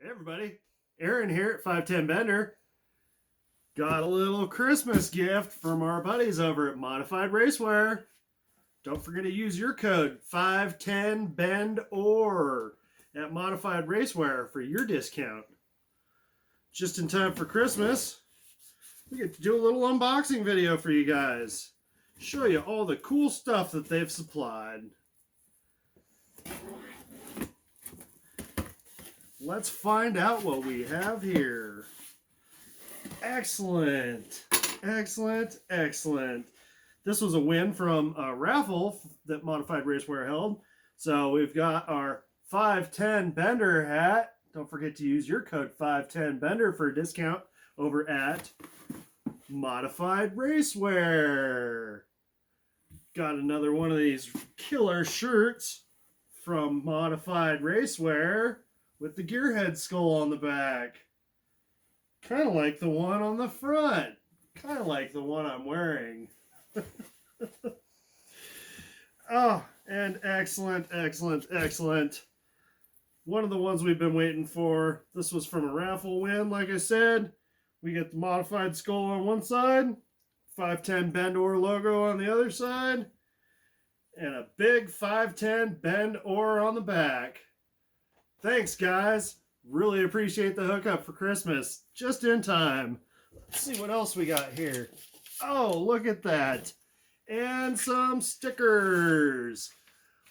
Hey everybody, Aaron here at 510 Bender. Got a little Christmas gift from our buddies over at Modified Racewear. Don't forget to use your code 510BENDOR at Modified Racewear for your discount. Just in time for Christmas, we get to do a little unboxing video for you guys. Show you all the cool stuff that they've supplied. Let's find out what we have here. Excellent, excellent, excellent. This was a win from a raffle that Modified Racewear held. So we've got our 510 Bender hat. Don't forget to use your code 510 Bender for a discount over at Modified Racewear. Got another one of these killer shirts from Modified Racewear with the gearhead skull on the back. Kind of like the one on the front. Kind of like the one I'm wearing. Oh, and excellent, excellent, excellent. One of the ones we've been waiting for. This was from a raffle win, like I said. We get the modified skull on one side, 510 Bendor logo on the other side, and a big 510 Bendor on the back. Thanks, guys. Really appreciate the hookup for Christmas. Just in time. Let's see what else we got here. Oh, look at that. And some stickers.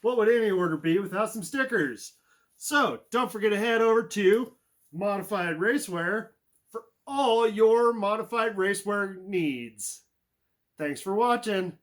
What would any order be without some stickers? So, don't forget to head over to Modified Racewear for all your Modified Racewear needs. Thanks for watching.